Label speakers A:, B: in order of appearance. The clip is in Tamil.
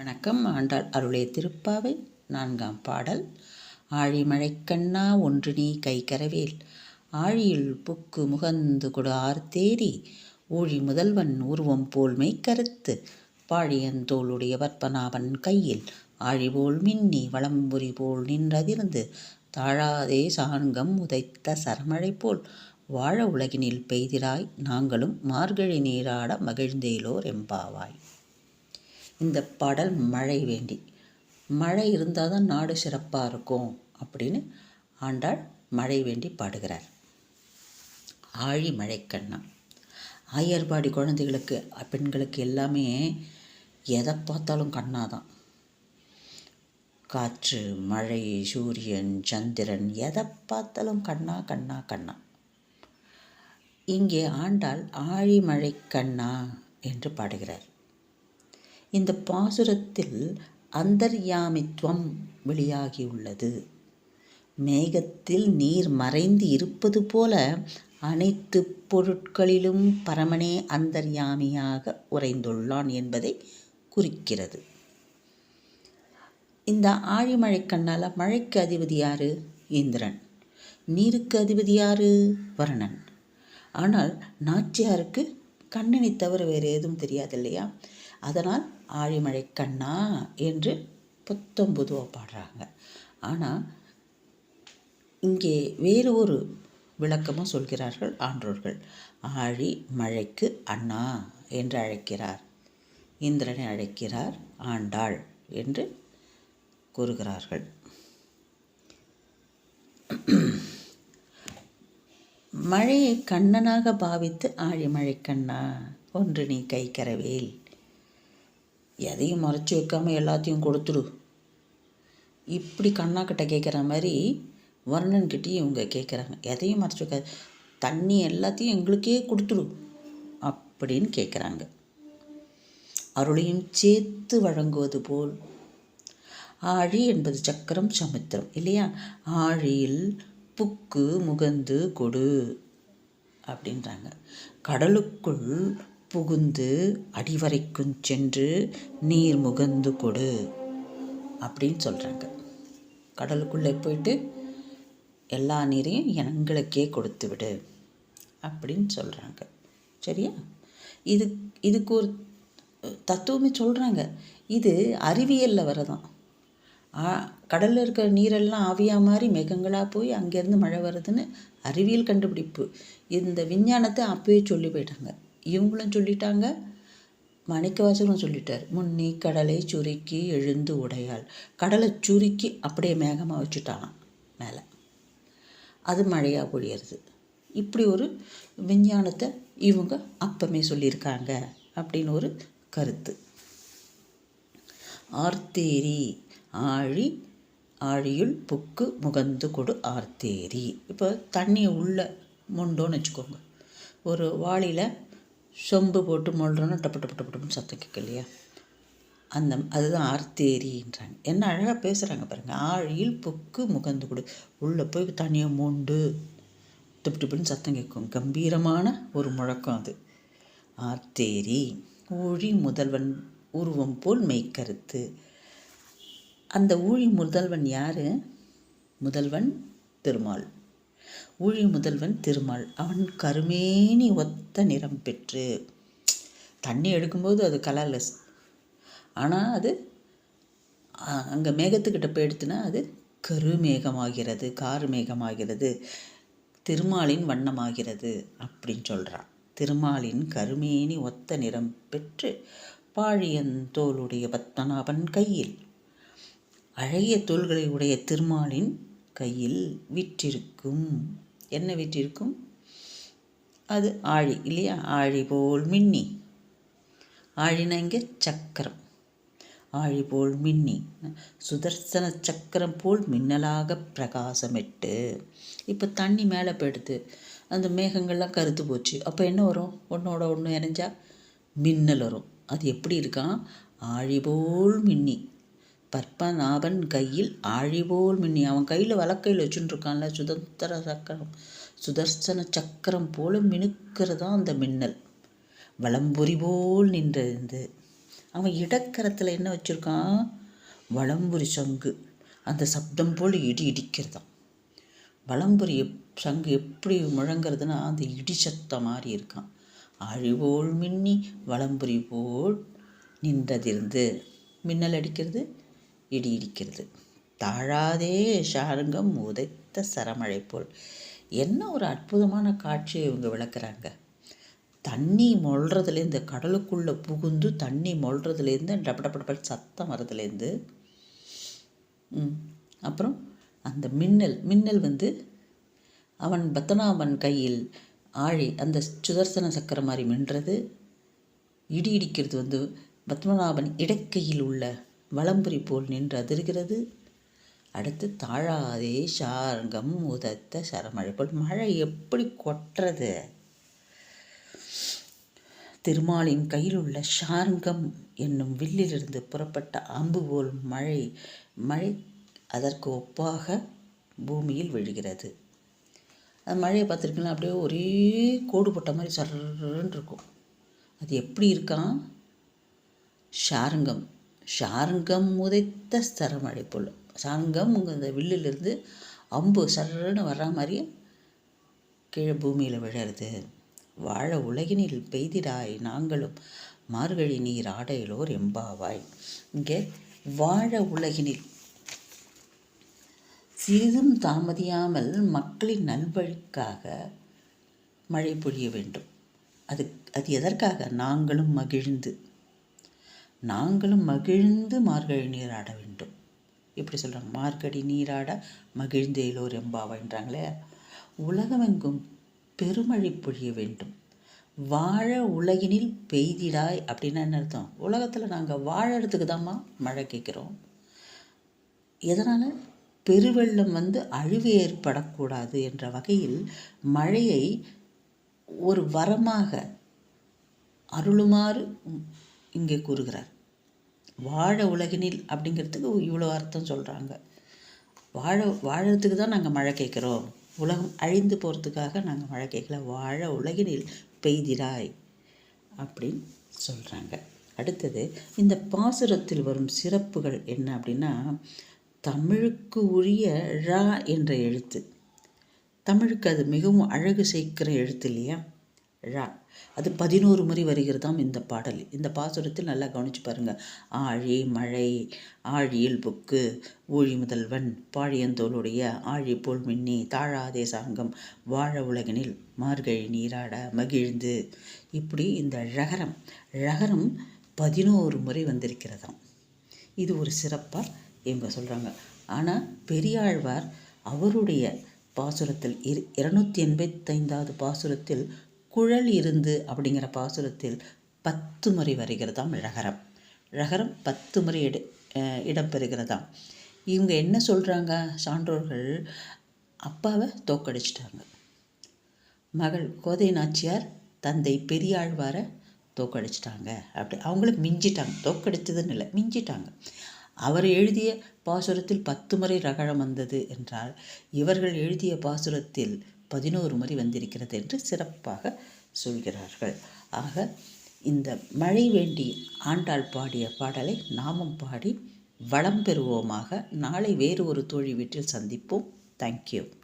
A: வணக்கம். ஆண்டாள் அருளிய திருப்பாவை 4ஆம் பாடல். ஆழிமழைக்கண்ணா ஒன்று நீ கைகரவேல் ஆழியுள் புக்கு முகந்து கொடு ஆர்த்தேரி ஊழி முதல்வன் உருவம் போல் மெய்கருத்து பாழியந்தோளுடைய பற்பனாவன் கையில் ஆழிபோல் மின்னி வளம்புரி போல் நின்றதிர்ந்து தாழாதே சாண்கம் உதைத்த சரமழை போல் வாழ உலகினில் பெய்திராய் நாங்களும் மார்கழி நீராட மகிழ்ந்தேலோர் எம்பாவாய். இந்த பாடல் மழை வேண்டி, மழை இருந்தால் தான் நாடு சிறப்பாக இருக்கும் அப்படின்னு ஆண்டாள் மழை வேண்டி பாடுகிறார். ஆழி மழைக்கண்ணா, ஆயர்பாடி குழந்தைகளுக்கு பெண்களுக்கு எல்லாமே எதை பார்த்தாலும் கண்ணாதான். காற்று, மழை, சூரியன், சந்திரன், எதை பார்த்தாலும் கண்ணா கண்ணா கண்ணா. இங்கே ஆண்டாள் ஆழி மழைக்கண்ணா என்று பாடுகிறார். இந்த பாசுரத்தில் அந்தர்யாமித்துவம் வெளியாகியுள்ளது. மேகத்தில் நீர் மறைந்து இருப்பது போல அனைத்து பொருட்களிலும் பரமனே அந்தர்யாமியாக உறைந்துள்ளான் என்பதை குறிக்கிறது. இந்த ஆழிமழை கண்ணால் மழைக்கு அதிபதி யாரு? இந்திரன். நீருக்கு அதிபதி யாரு? வருணன். ஆனால் நாச்சியாருக்கு கண்ணனை தவிர வேறு எதுவும் தெரியாது இல்லையா? அதனால் ஆழிமழை கண்ணா என்று புத்தம் பொதுவாக பாடுறாங்க. ஆனால் இங்கே வேறு ஒரு விளக்கமும் சொல்கிறார்கள் ஆன்றோர்கள். ஆழி மழைக்கு அண்ணா என்று அழைக்கிறார், இந்திரனை அழைக்கிறார் ஆண்டாள் என்று கூறுகிறார்கள். மழையை கண்ணனாக பாவித்து ஆழிமழை கண்ணா ஒன்று நீ கைகரவேல், எதையும் மறைச்சி வைக்காமல் எல்லாத்தையும் கொடுத்துடு, இப்படி கண்ணாக்கிட்ட கேட்குற மாதிரி வர்ணன்கிட்டையும் இவங்க கேட்குறாங்க. எதையும் மறைச்சி வைக்காது, தண்ணி எல்லாத்தையும் எங்களுக்கே கொடுத்துடு அப்படின்னு கேட்குறாங்க. அருளையும் சேர்த்து வழங்குவது போல். ஆழி என்பது சக்கரம், சமுத்திரம் இல்லையா? ஆழியில் புக்கு முகந்து கொடு அப்படின்றாங்க. கடலுக்குள் புகுந்து அடிவரைக்கும் சென்று நீர் முகந்து கொடு அப்படின்னு சொல்கிறாங்க. கடலுக்குள்ளே போயிட்டு எல்லா நீரையும் எங்களுக்கே கொடுத்து விடு அப்படின்னு சொல்கிறாங்க. சரியா? இதுக்கு ஒரு தத்துவமே சொல்கிறாங்க. இது அறிவியலில் வரதான். கடலில் இருக்கிற நீரெல்லாம் ஆவியாக மாதிரி மேகங்களாக போய் அங்கேருந்து மழை வருதுன்னு அறிவியல் கண்டுபிடிப்பு. இந்த விஞ்ஞானத்தை அப்பயே சொல்லி போயிட்டாங்க. இவங்களும் சொல்லிட்டாங்க, மாணிக்கவாசகரும் சொல்லிட்டார். முன்னி கடலை சுருக்கி எழுந்து உடையாள். கடலை சுருக்கி அப்படியே மேகமாக வச்சுட்டாலாம் மேலே, அது மழையாக பொழியறது. இப்படி ஒரு விஞ்ஞானத்தை இவங்க அப்பமே சொல்லியிருக்காங்க அப்படின்னு ஒரு கருத்து. ஆர்த்தேரி, ஆழி, ஆழியுள் புக்கு முகந்து கொடு ஆர்த்தேரி. இப்போ தண்ணியை உள்ளே மொண்டோன்னு வச்சுக்கோங்க. ஒரு வாளியில் சொம்பு போட்டு மொள்றோன்னு டப்பு டப்பு டப்பு டப்புன்னு சத்தம் கேட்க இல்லையா? அதுதான் ஆர்த்தேரின்றாங்க. என்ன அழகாக பேசுகிறாங்க பாருங்கள். ஆழியில் புக்கு முகந்து கொடு, உள்ளே போய் தண்ணியை மொண்டு டப்பு டப்புன்னு சத்தம் கேட்கும். கம்பீரமான ஒரு முழக்கம் அது. ஆர்த்தேரி. ஊழி முதல்வன் உருவம் போல் மெய்கருத்து. அந்த ஊழி முதல்வன் யார்? முதல்வன் திருமால். ஊழி முதல்வன் திருமால். அவன் கருமேனி ஒத்த நிறம் பெற்று, தண்ணி எடுக்கும்போது அது கலர்லெஸ், ஆனால் அது அங்கே மேகத்துக்கிட்ட போய் எடுத்துனா அது கருமேகமாகிறது, கார் மேகமாகிறது, திருமாலின் வண்ணமாகிறது அப்படின்னு சொல்கிறான். திருமாலின் கருமேனி ஒத்த நிறம் பெற்று பாழியந்தோளுடைய பத்மநாபன் கையில், அழகிய தோள்களை உடைய திருமாலின் கையில் விற்றிருக்கும். என்ன விற்றிருக்கும்? அது ஆழி இல்லையா? ஆழி போல் மின்னி. ஆழினா இங்கே சக்கரம். ஆழி போல் மின்னி, சுதர்சன சக்கரம் போல் மின்னலாக பிரகாசமிட்டு. இப்போ தண்ணி மேலே போயிடுது, அந்த மேகங்கள்லாம் கருத்து போச்சு. அப்போ என்ன வரும்? ஒன்றோட ஒன்று இணைஞ்சா மின்னல் வரும். அது எப்படி இருக்கான்? ஆழி போல் மின்னி, பற்பநாபன் கையில் ஆழிபோல் மின்னி. அவன் கையில் வலக்கையில் வச்சுட்டு இருக்கான்ல சுதர்சன சக்கரம் போல மினுக்கிறதான் அந்த மின்னல். வலம்புரி போல் நின்றிருந்து அவன் இடக்கரத்தில் என்ன வச்சுருக்கான்? வலம்புரி சங்கு. அந்த சப்தம் போல் இடி இடிக்கிறதாம். வலம்புரி சங்கு எப்படி முழங்கிறதுனா அந்த இடி சத்தம் மாதிரி இருக்கான். ஆழிபோல் மின்னி வலம்புரி போல் நின்றதிருந்து. மின்னல் அடிக்கிறது, இடி இடிக்கிறது. தாழாதே ஷாருங்கம் உதைத்த சரமழை போல். என்ன ஒரு அற்புதமான காட்சியை இவங்க விளக்குறாங்க. தண்ணி மொழ்றதுலேருந்து, கடலுக்குள்ளே புகுந்து தண்ணி மொழ்றதுலேருந்து, டபடபடபட சத்தம் வரதுலேருந்து, அப்புறம் அந்த மின்னல் அவன் பத்மநாபன் கையில் ஆழி அந்த சுதர்சன சக்கரம் மாதிரி மின்றது. இடி இடிக்கிறது பத்மநாபன் இடக்கையில் உள்ள வலம்புரி போல் நின்று அதிர்கிறது. அடுத்து தாழாதே ஷார்கம் உதத்த சரமழை போல். மழை எப்படி கொட்டுறது? திருமாலின் கையில் உள்ள ஷார்கம் என்னும் வில்லிலிருந்து புறப்பட்ட அம்பு போல் மழை அதற்கு ஒப்பாக பூமியில் விழுகிறது. அந்த மழையை பார்த்துருக்கீங்களா? அப்படியே ஒரே கோடு போட்ட மாதிரி சர்ன்னு இருக்கும். அது எப்படி இருக்கான்? ஷாருங்கம் உதைத்த சரமழை போல். ஷாருங்கம் அந்த வில்லிலிருந்து அம்பு சர்ன்னு வர்ற மாதிரியே கீழே பூமியில் விழுறது. வாழ உலகினில் பெய்திடாய் நாங்களும் மார்கழி நீர் ஆடையிலோர் எம்பாவாய். இங்கே வாழ உலகினில் சிறிதும் தாமதியாமல் மக்களின் நல்வழிக்காக மழை பொழிய வேண்டும். அது எதற்காக? நாங்களும் மகிழ்ந்து மார்கழி நீராட வேண்டும். இப்படி சொல்கிறாங்க. மார்கழி நீராட மகிழ்ந்தேலோர் எம்பாவாய்ன்றாங்களே. உலகமெங்கும் பெருமழை பொழிய வேண்டும். வாழ உலகினில் பெய்திடாய் அப்படின்னா என்ன அர்த்தம்? உலகத்தில் நாங்கள் வாழறதுக்கு தான்மா மழை கேட்குறோம். எதனால்? பெருவெள்ளம் அழிவு ஏற்படக்கூடாது என்ற வகையில் மழையை ஒரு வரமாக அருளுமாறு இங்கே கூறுகிறார். வாழ உலகினில் அப்படிங்கிறதுக்கு இவ்வளோ அர்த்தம் சொல்கிறாங்க. வாழறதுக்கு தான் நாங்கள் மழை கேட்குறோம். உலகம் அழிந்து போகிறதுக்காக நாங்கள் மழை கேட்கல. வாழ உலகினில் பெய்திடாய் அப்படின்னு சொல்கிறாங்க. அடுத்தது இந்த பாசுரத்தில் வரும் சிறப்புகள் என்ன அப்படின்னா, தமிழுக்கு உரிய ழ என்ற எழுத்து. தமிழுக்கு அது மிகவும் அழகு சேர்க்கிற எழுத்து இல்லையா? ழ அது 11 முறை வருகிறதாம் இந்த பாடல். இந்த பாசுரத்தில் நல்லா கவனித்து பாருங்கள். ஆழி மழை, ஆழியில் புக்கு, ஊழி முதல்வன், பாழியந்தோளுடைய, ஆழி போல் மின்னி, தாழாதே சாங்கம், வாழ உலகினில், மார்கழி நீராட மகிழ்ந்து. இப்படி இந்த ழகரம் 11 முறை வந்திருக்கிறதாம். இது ஒரு சிறப்பாக இவங்க சொல்கிறாங்க. ஆனால் பெரியாழ்வார் அவருடைய பாசுரத்தில் 285வது பாசுரத்தில் குழல் இருந்து அப்படிங்கிற பாசுரத்தில் 10 முறை வருகிறதாம் ழகரம் 10 முறை இடம்பெறுகிறதாம். இவங்க என்ன சொல்கிறாங்க? சான்றோர்கள் அப்பாவை தோக்கடிச்சிட்டாங்க. மகள் கோதை நாச்சியார் தந்தை பெரியாழ்வாரை தோக்கடிச்சிட்டாங்க. அப்படி அவங்கள மிஞ்சிட்டாங்க. தோக்கடித்ததுன்னு இல்லை, மிஞ்சிட்டாங்க. அவர் எழுதிய பாசுரத்தில் 10 முறை ரகரம் வந்தது என்றால் இவர்கள் எழுதிய பாசுரத்தில் 11 முறை வந்திருக்கிறது என்று சிறப்பாக சொல்கிறார்கள். ஆக இந்த மழை வேண்டி ஆண்டாள் பாடிய பாடலை நாமும் பாடி வளம் பெறுவோமாக. நாளை வேறு ஒரு தோழி வீட்டில் சந்திப்போம். தேங்க்யூ.